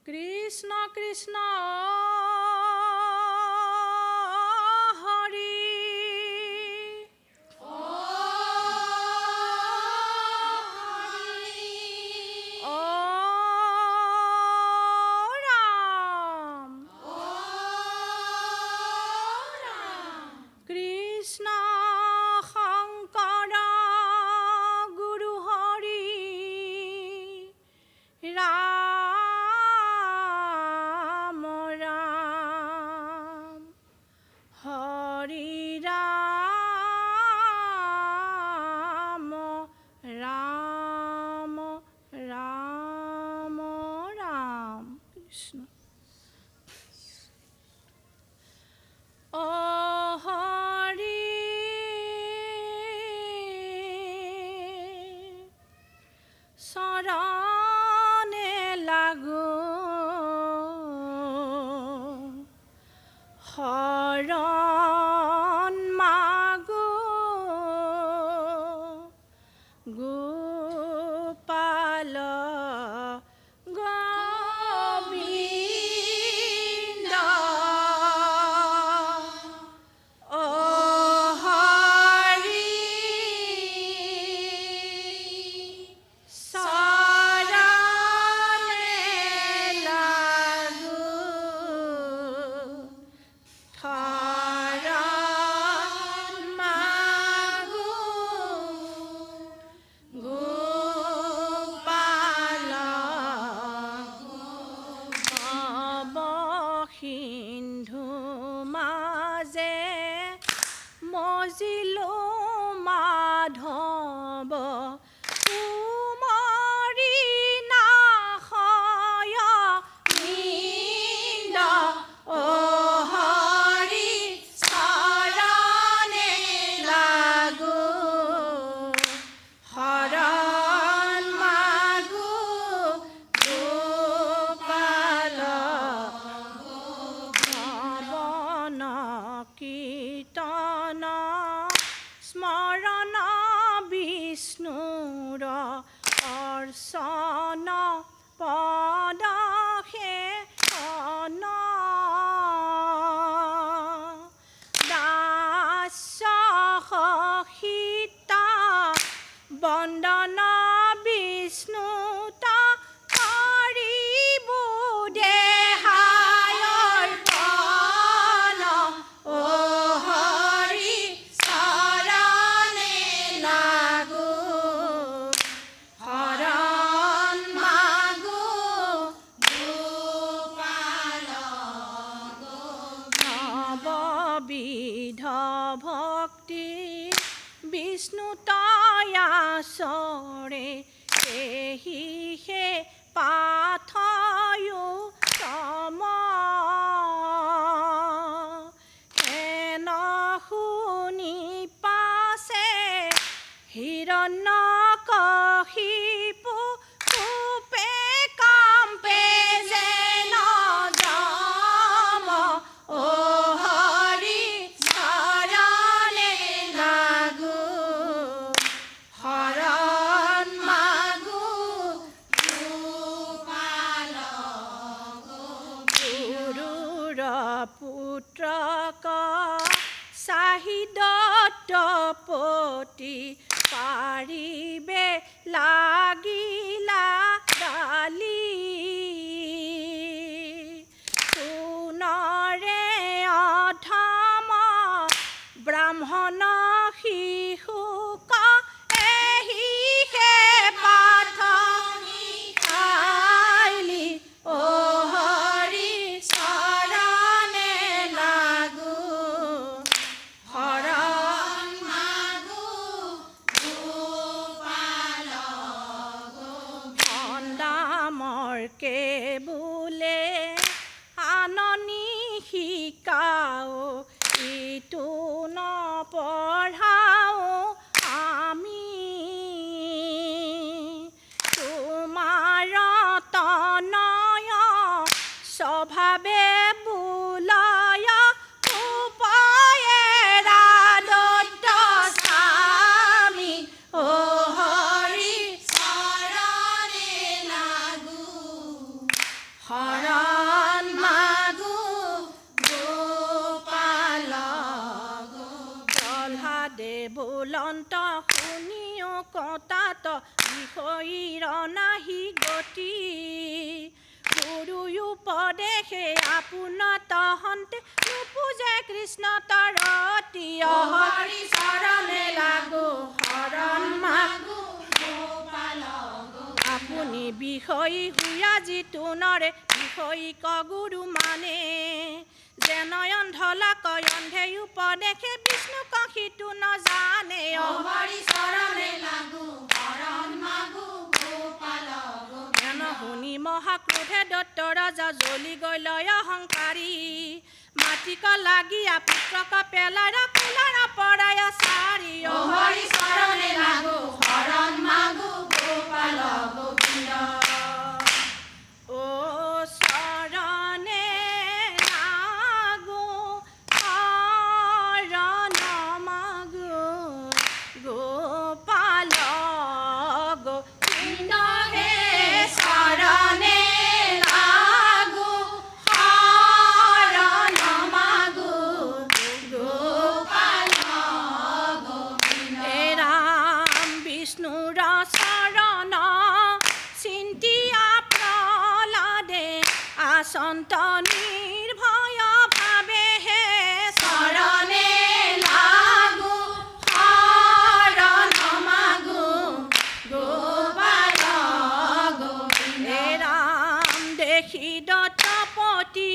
কৃষ্ণ কৃষ্ণ হৰি কৃষ্ণ শংকৰ গুৰু হৰি ৰাম ৰাম হৰি ৰাম ৰাম ৰাম ৰাম কৃষ্ণ চৰণে লাগো শৰণ মাগো গোপাল গোবিন্দ সিন্ধু মাজে মজিলো মাধৱ কুমাৰী নাশয় নিন্দ হৰি চৰণে লাগো শৰণ মাগো গোপাল কীৰ্তন স্মৰণ বিষ্ণুৰ অৰ্চন পদসে অন দাস সহিতা বন্দন বিষ্ণুতা বিধ ভক্তি বিষ্ণু তয়াচৰে এহিহে পাথয়ো তম হেন শুনি পাছে হিৰণ্যকশিপু কোপে কাম্পে যেন যম পুত্ৰক চাহিদত্তপতি পাৰিবে লাগিলা গালি সোণৰে অধম ব্ৰাহ্মণ শিশুক এহিহে পাথ খাইলি কে বোলে আননি শিকাও ইটো নপঢ়াও আমি তোমাৰ তনয় স্বভাৱে বোলয় উপয়েৰা দত্ত স্বামী হৰি চৰণে লাগো হৰ ভুলন্ত শুনিও কটাত বিষয়ীৰ নাহি গতি গুৰু উপদেশে আপোনত হন্তে নুপুজে কৃষ্ণ তৰতি হৰি চৰণে লাগো শৰণ মাগো আপুনি বিষয়ী হুয়া যিটো নৰে বিষয়ীক গুৰু মানে যেনয়ন ঢলাকয় অন্ধে উপদেশে বিষ্ণুক সিটো নজানে হৰি চৰণে লাগো শৰণ মাগো গোপাল জ্ঞান শুনি মহাক্ৰোধে দত্ত ৰজা জ্বলি গৈ লয় অহংকাৰী মাটিক লাগিয়া পুত্ৰক পেলাৰা কুলাৰ পৰাই চাৰি হৰি চৰণে লাগো শৰণ মাগো গোপাল গোবিন্দ ও চৰণে লাগো শৰণ মাগো গোপাল গোবিন্দ হে চৰণে লাগো শৰণ মাগো গোপাল গোবিন্দ হে ৰাম বিষ্ণুৰ চৰণ চিন্তিয়া প্ৰহ্লাদে আচন্ত নিৰ্ভয় ভাবে হে চৰণে লাগো শৰণ মাগো গোপাল গোবিন্দ হে ৰাম দেখি দত্তপতি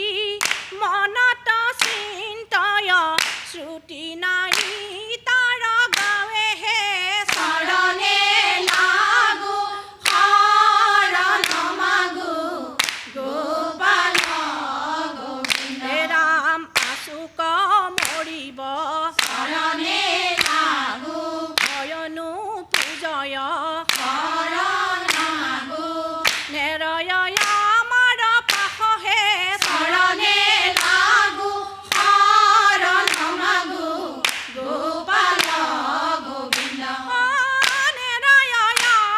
মনত চিন্তয় শ্ৰুতি নাই তাৰ গাৱে হে চৰণে লাগো শৰণ মাগো গোপাল গোবিন্দ হে ৰাম আচুক মৰিব চৰণে লাগো ভয়নো পূজয় শৰণ মাগো নেৰয় আমাৰ পাশহে চৰণে লাগো শৰণ মাগো গোপাল গোবিন্দ নেৰয়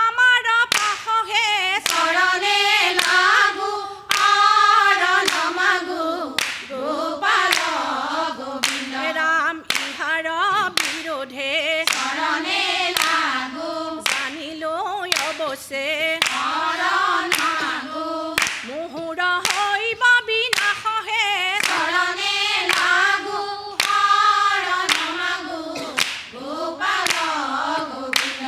আমাৰ পাশহে চৰণে লাগো শৰণ মাগো গোপাল গোবিন্দ হে ৰাম ইহাৰ বিৰোধে চৰণে লাগো জানিলৈ অৱশ্যে শৰণ মাগো মুহুৰ হৈব বিনাশহে চৰণে লাগো শৰণ মাগো গোপাল গোবিন্দ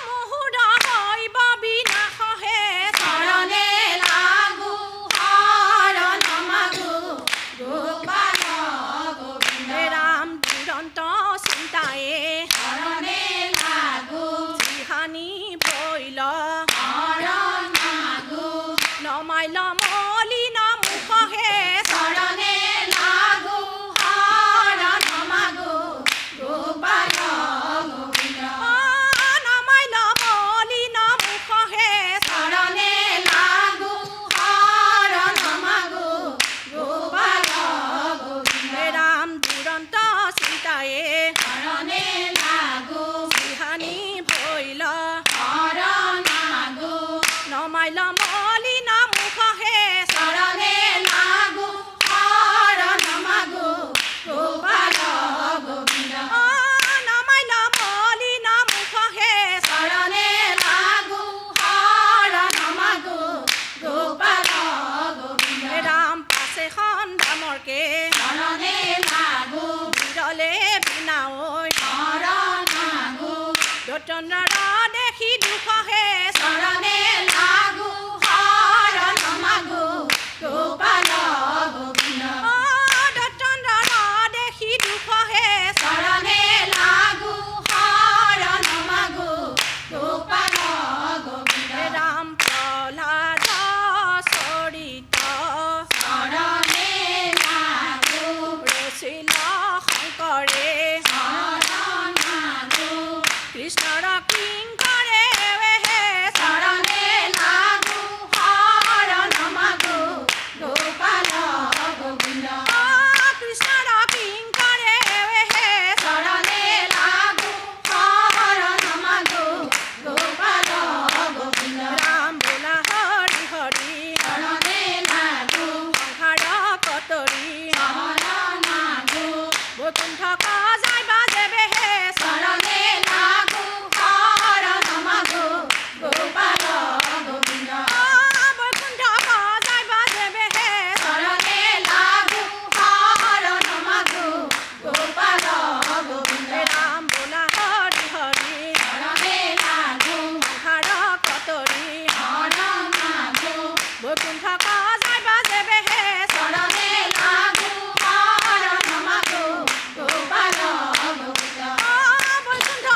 মুহুৰ হৈব বিনাশহে চৰণে লাগো শৰণ মাগো গোপাল গোবিন্দ হে ৰাম দুৰন্ত চিন্তায়ে চৰণে লাগো যিহানি ভৈল শৰণ মাগো নমাইল মলিন মুখহে চৰণে লাগো শৰণ মাগো গোপাল গোবিন্দ নমাইল মলিন মুখহে চৰণে লাগো শৰণ মাগো গোপাল গোবিন্দ হে ৰাম দুৰন্ত চিন্তায়ে চৰণে লাগো যিহানি ভৈল শৰণ মাগো নমাইল মলিন মুখহে চৰণে লাগো শৰণ মাগো গোপাল গোবিন্দ নমাইল মলিন মুখহে চৰণে লাগো শৰণ মাগো গোপাল গোবিন্দ হে ৰাম পাছে সন্ধামৰকে চৰণে লাগো বিৰলে বিনাঐ শৰণ মাগো দতনৰ দেখি দুখহে চৰণে লাগো শৰণ মাগো গোপাল গোবিন্দ দতনৰ দেখি দুখহে চৰণে লাগো শৰণ মাগো গোপাল গোবিন্দ হে ৰাম প্ৰহ্লাদ চৰিত চৰণে লাগো ৰচিল শংকৰে শৰণ মাগো কৃষ্ণৰ কিংকৰ বৈকুণ্ঠ যায় বাজে বেহে চৰণে লাগো শৰণ মাগো গোপাল গোবিন্দ বৈকুণ্ঠ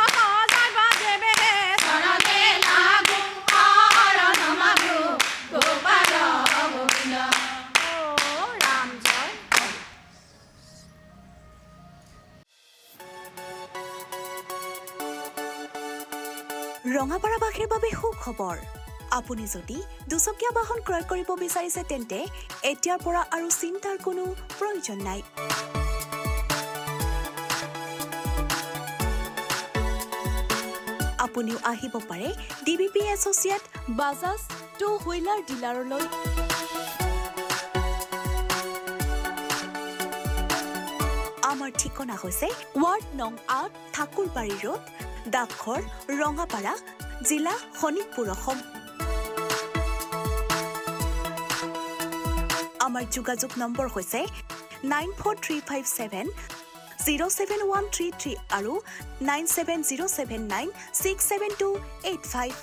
যায় বাজে বেহে চৰণে লাগো শৰণ মাগো গোপাল গোবিন্দ ৰাম জয় ৰঙাপাৰাবাসীৰ বাবে সুখবৰ আপুনি যদি দুচকীয়া বাহন ক্ৰয় কৰিব বিচাৰিছে তেন্তে এতিয়াৰ পৰা আৰু চিন্তাৰ কোনো প্ৰয়োজন নাই আপুনিও আহিব পাৰে DBP associate Bajaj two wheeler ডিলাৰলৈ আমাৰ ঠিকনা হৈছে ৱাৰ্ড নং ৮ ঠাকুৰবাৰী ৰোড ডাকঘৰ ৰঙাপাৰা জিলা শোণিতপুৰ অসম আমাৰ যোগাযোগ নম্বৰ হৈছে 9435707133 আৰু 9707967285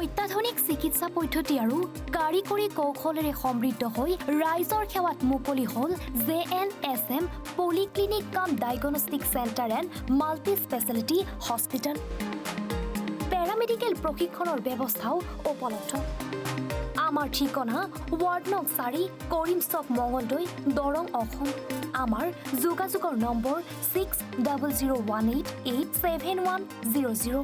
অত্যাধুনিক চিকিৎসা পদ্ধতি আৰু কাৰিকৰী কৌশলেৰে সমৃদ্ধ হৈ ৰাইজৰ সেৱাত মুকলি হ'ল JNSM পলিক্লিনিক কাম diagnostic centre and multi speciality hospital paramedical প্ৰশিক্ষণৰ ব্যৱস্থাও উপলব্ধ আমাৰ ঠিকনা ৱাৰ্ড নং 4 কৰিম চক মঙলদৈ দৰং অসম আমাৰ যোগাযোগৰ নম্বৰ 6001887100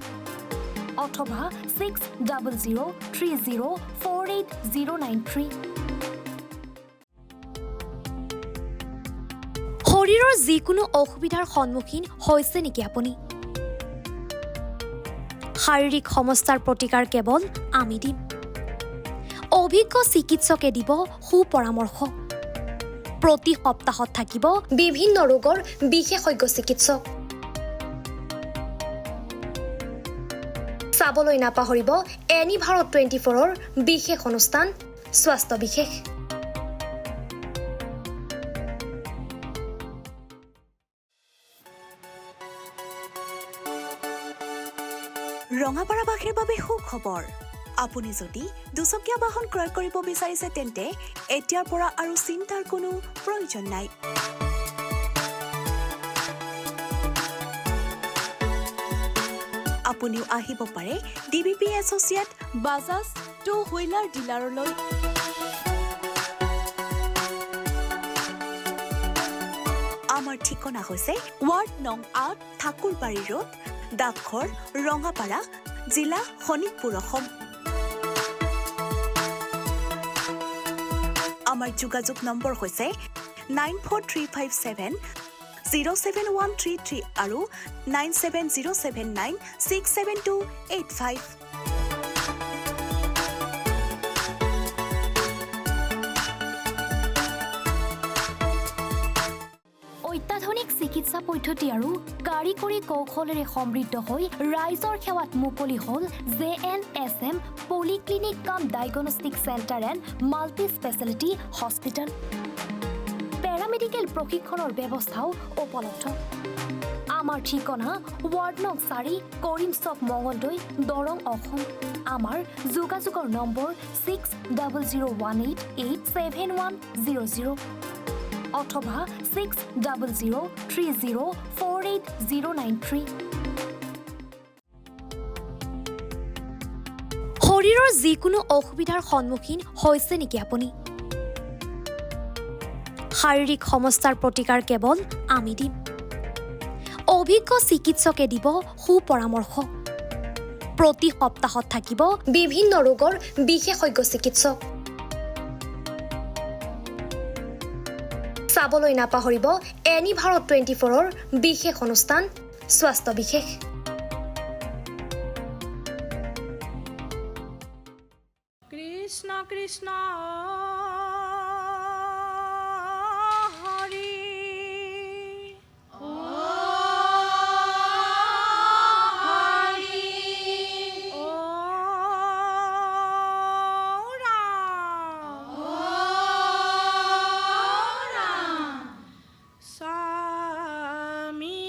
অথবা 6003048093 শৰীৰৰ যিকোনো অসুবিধাৰ সন্মুখীন হৈছে নেকি আপুনি শাৰীৰিক সমস্যাৰ প্ৰতিকাৰ কেৱল আমি দিম অভিজ্ঞ চিকিৎসকে দিব সুপৰামৰ্শ প্ৰতি সপ্তাহত থাকিব বিভিন্ন ৰোগৰ বিশেষজ্ঞ চিকিৎসক চাবলৈ নাপাহৰিব এনি ভাৰত 24ৰ বিশেষ অনুষ্ঠান স্বাস্থ্য বিশেষ ৰঙাপাৰাবাসীৰ বাবে সুখবৰ আপুনি যদি দুচকীয়া বাহন ক্ৰয় কৰিব বিচাৰিছে তেন্তে এতিয়াৰ পৰা আৰু চিন্তাৰ কোনো প্ৰয়োজন নাই আপুনিও আহিব পাৰে DBP associate Bajaj two wheeler ডিলাৰলৈ আমাৰ ঠিকনা হৈছে ৱাৰ্ড নং ৮ ঠাকুৰবাৰী ৰোড ডাকঘৰ ৰঙাপাৰা জিলা শোণিতপুৰ অসম আমাৰ যোগাযোগ নম্বৰ হৈছে 9435707133 আৰু 9707967285 অত্যাধুনিক চিকিৎসা পদ্ধতি আৰু কাৰিকৰী কৌশলেৰে সমৃদ্ধ হৈ ৰাইজৰ সেৱাত মুকলি হ'ল JNSM পলিক্লিনিক কাম diagnostic centre and multi speciality hospital paramedical প্ৰশিক্ষণৰ ব্যৱস্থাও উপলব্ধ আমাৰ ঠিকনা ৱাৰ্ড নং 4 কৰিম চক মঙলদৈ দৰং অসম আমাৰ যোগাযোগৰ নম্বৰ 6001887100 অথবা 6003048093 শৰীৰৰ যিকোনো অসুবিধাৰ সন্মুখীন হৈছে নেকি আপুনি শাৰীৰিক সমস্যাৰ প্ৰতিকাৰ কেৱল আমি দিম অভিজ্ঞ চিকিৎসকে দিব সুপৰামৰ্শ প্ৰতি সপ্তাহত থাকিব বিভিন্ন ৰোগৰ বিশেষজ্ঞ চিকিৎসক চাবলৈ নাপাহৰিব এনি ভাৰত 24ৰ বিশেষ অনুষ্ঠান স্বাস্থ্য বিশেষ কৃষ্ণ কৃষ্ণ হৰি স্বামী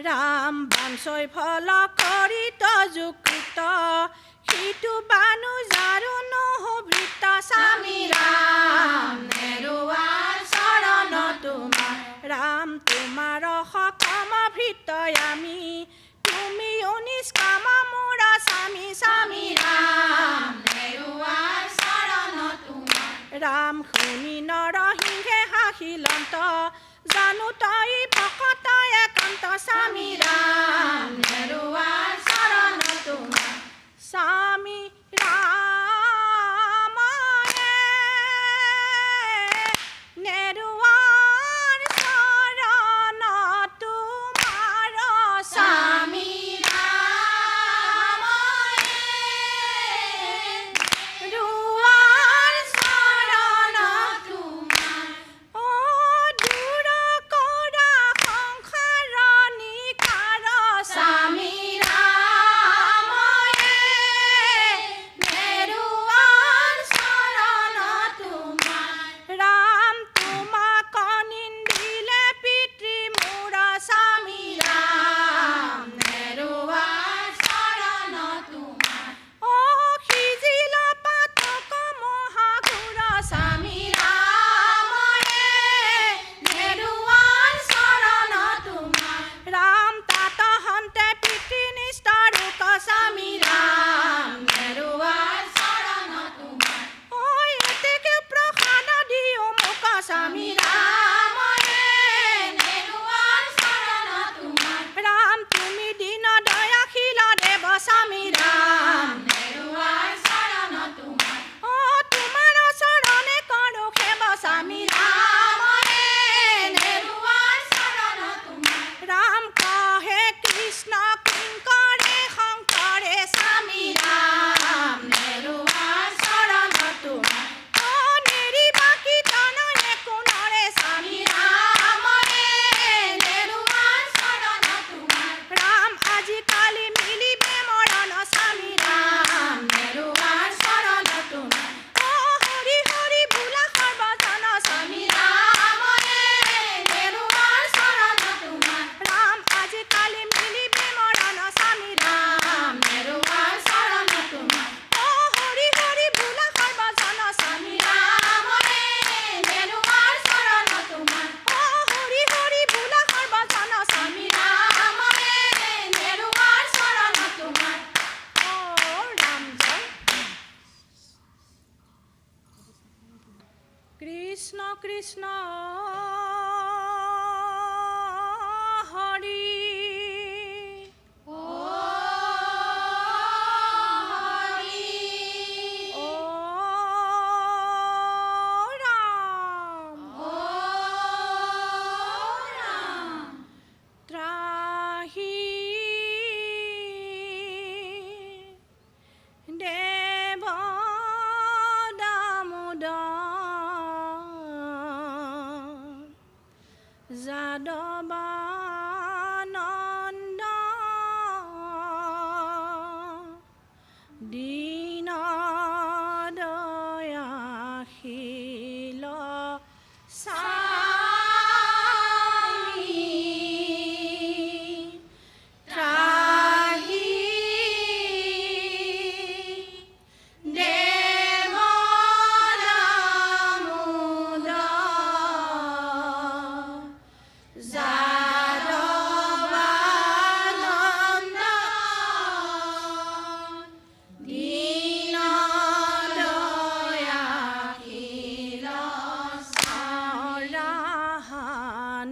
ৰাম বাঞ্চৈ ফল কৰিত যুকৃত সিটো বানু যাৰো নহভৃত স্বামী ৰাম নেৰুৱাৰ চৰণ তোমাৰ ৰাম তোমাৰ সকম ভৃত আমি তুমি নিষ্কাম মোৰ স্বামী স্বামী ৰাম নেৰুৱাৰ চৰণ তোমাৰ ৰাম শুনি নৰসিংহে হাঁহিলন্ত জানো তই ভকত একান্ত স্বামী ৰাম নেৰুৱাৰ চৰণ তোমাৰ স্বামী ৰামায়ে নেৰুৱাৰ চৰণ তোমাৰ স্বামী ৰুৱাৰ চৰণ তোমাৰ অ দূৰ কৰা সংসাৰ নিকাৰ স্বামী ৰাময়ে নেৰুৱাৰ চৰণ তোমাৰ ৰাম তোমাক নিন্দিলে পিতৃ মোৰ স্বামী ৰাম নেৰুৱাৰ চৰণ তোমাৰ অ সিজিল পাতক মহাগুৰ স্বামী ৰাময়ে নেৰুৱাৰ চৰণ তোমাৰ ৰাম তাত হন্তে পিতৃ নিষ্ঠাৰূপ স্বামী ৰাম নেৰুৱাৰ চৰণ তোমাৰ ঐ এতেকে প্ৰসাদ দিও মোক স্বামী ৰাময়ে নেৰুৱাৰ চৰণ তোমাৰ ৰাম তুমি দীন দয়াশীল দেৱ স্বামী ৰাম নেৰুৱাৰ চৰণ তোমাৰ অ তোমাৰ চৰণে কৰো সেৱ স্বামী ৰাময়ে নেৰুৱাৰ চৰণ তোমাৰ ৰাম কহে কৃষ্ণ কিংকৰে শংকৰে স্বামী ৰাম নেৰুৱাৰ চৰণ তোমাৰ অ নেৰিবা কীৰ্তন কোনৰে স্বামী ৰাময়ে নেৰুৱাৰ চৰণ তোমাৰ ৰাম আজিকালি মিলিবে মৰণ স্বামী ৰাম নেৰুৱাৰ চৰণ তোমাৰ অ হৰি হৰি বোলা সৰ্বজন স্বামী ৰাময়ে নেৰুৱাৰ চৰণ তোমাৰ ৰাম আজিকালি মিলিবে মৰণ স্বামী ৰাম নেৰুৱাৰ চৰণ তোমাৰ অ হৰি হৰি বোলা সৰ্বজন স্বামী ৰাময়ে নেৰুৱাৰ চৰণ তোমাৰ অ হৰি হৰি বোলা সৰ্বজন স্বামী ৰাময়ে নেৰুৱাৰ চৰণ তোমাৰ অ ৰাম জয় কৃষ্ণ কৃষ্ণ হৰি ও হৰি ও ৰাম ও ৰাম ত্ৰাহি দেৱ দামোদৰ যাদৱানন্দ দীন দয়াশীল স্বামী ত্ৰাহি দেৱ দামোদৰ যাদৱানন্দ দীন দয়াশীল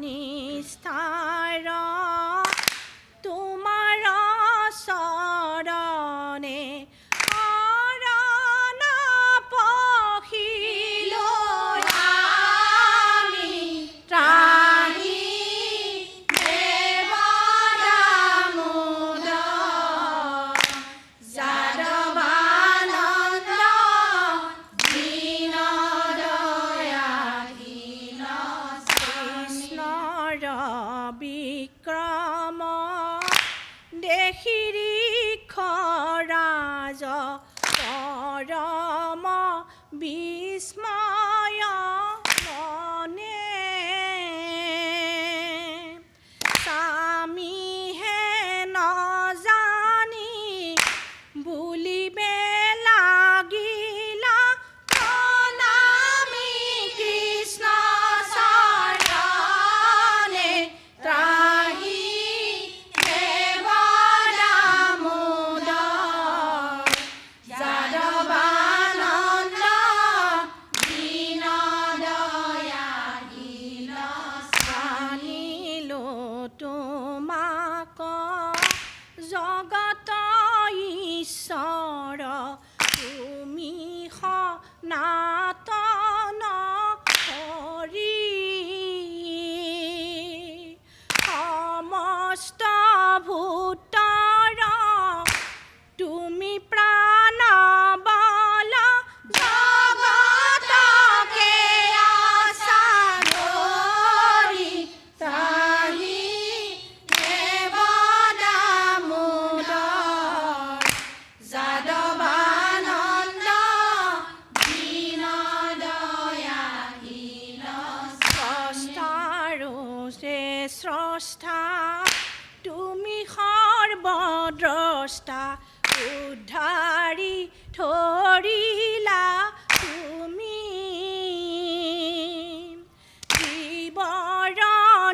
নিষ্ঠাৰ তোমাৰ চৰণে শৰণ পখিলো আমি ত্ৰাহি দেৱ দামোদৰ যাদৱানন্দ দীন দয়াশীল কৃষ্ণৰ বিক্ৰম দেখিৰিখৰাজ পৰম বিস্ময় মনে স্বামী স্ৰষ্টা তুমি সৰ্বদ্ৰষ্টা উদ্ধাৰি ধৰিলা তুমি জীৱৰ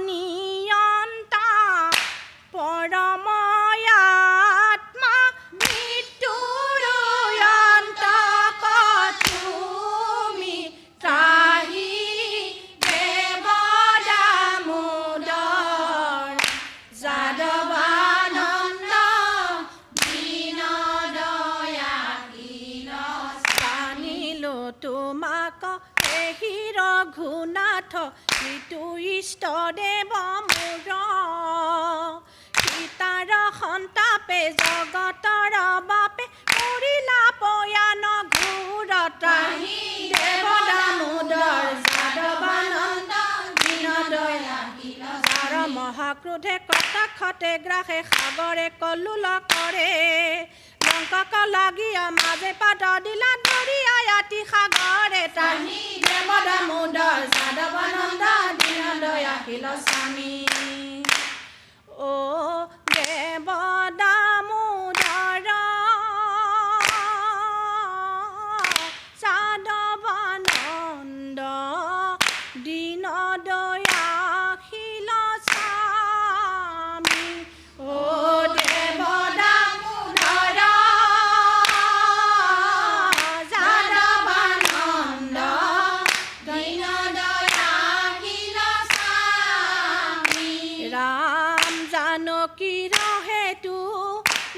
নিয়ন্তা পৰময়াত্মা মৃত্যুৰ অন্তক তুমি ত্ৰাহি দেৱ দামোদৰ যাদৱানন্দ জানিলো তোমাক এহি ৰঘুনাথ যিটো ইষ্টদেৱ মোৰ সীতাৰ সন্তাপে জগতৰ বাপে কৰিলা পয়ান ঘোৰ ত্ৰাহি দেৱ দামোদৰ যাদৱানন্দ যাৰ মহাক্ৰোধে কটাক্ষতে গ্ৰাসে সাগৰে কল্লোল কৰে লংকক লাগিয়া মাজে পাদ দিলা দৰিয়াই আতি সাগৰে ত্ৰাহি দেৱ দামোদৰ যাদৱানন্দ দীন দয়াশীল স্বামী ও দেৱ দামোদৰ যাদৱানন্দ দীন দয়াশীল স্বামী ও দেৱ দামোদৰ যাদৱানন্দ দীন দয়াশীল স্বামী ৰাম জানকীৰ হেতু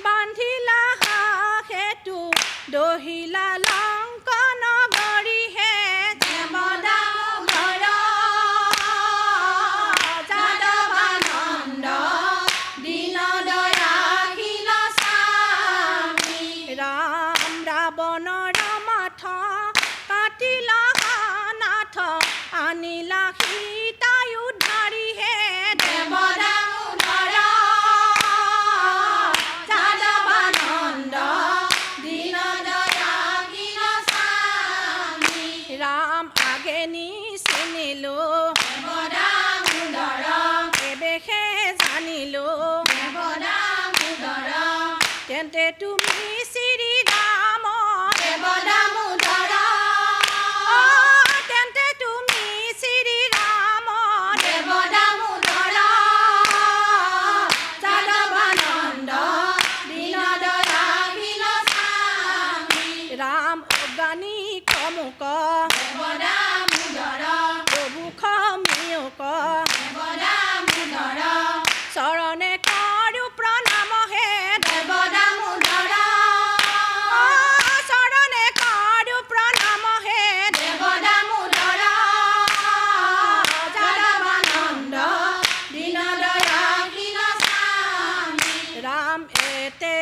বান্ধিলা হেতু দহিলা লংক নগৰী হে দেৱ দামোদৰ যাদৱানন্দ দীন দয়াশীল স্বামী ৰাম ৰাৱণৰ মাথ কাটিলা নাথ আনিলা সীতাই উদ্ধাৰি হে দেৱ দামোদৰ যাদৱানন্দ দীন দয়াশীল স্বামী ৰাম আগেনি চিনিলো দেৱ দামোদৰ এবেশে জানিলো দেৱ দামোদৰ তেন্তে তুমি শ্ৰী ৰাম দেৱ দামোদৰ তেন্তে তুমি শ্ৰী ৰাম দেৱ দামোদৰ যাদৱানন্দ দীন দয়াশীল স্বামী ৰাম অজ্ঞানী কমুক দেৱ দামোদৰ প্ৰভু খমিয়ক দেৱ দামোদৰ চৰণে কৰো প্ৰণাম হে দেৱ দামোদৰ চৰণে কৰো প্ৰণাম হে দেৱ দামোদৰ যাদৱানন্দ দীন দয়াশীল স্বামী ৰাম এতে